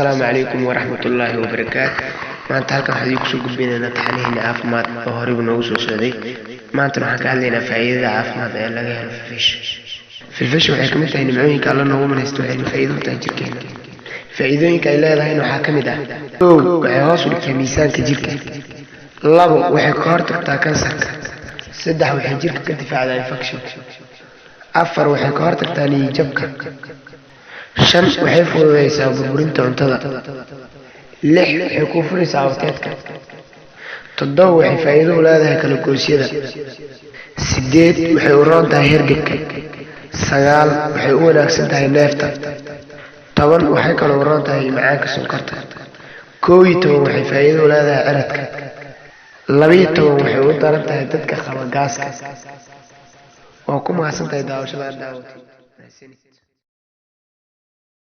السلام عليكم ورحمة الله وبركاته. ما أنت هلكن حديث سوق بيننا تحليل عافمات وهرب نوصل سعودي. ما أنت نحكي علينا فائدة عافمات إلا جهل في الفيش. في الفيش وحكمتها إن معين قال لنا هو من يستوعب فائدة تأجر كهنا. فائدة كإلا لا إنه حاكم ده. وعواصل كميسان كجيرك. لابو وحكارتك تاكنسر. سدح وحجيرك كدفاع عن الفكشن. أفر وحكارتك تاني جبك. شن waxay fududeysaa burburinta cuntada 6 waxay ku furaysaa waqtiga 7 waxay faa'iido u leedahay kala goosyada 8 waxay u roon tahay hergebka 9 waxay u wanaagsan tahay neefta 10 waxay kala u roon tahay macaanka sonkorta 11 waxay faa'iido u leedahay ciradka 12 waxay u daran tahay dadka qaba gaaska oo ku maasan tahay daawashada daawada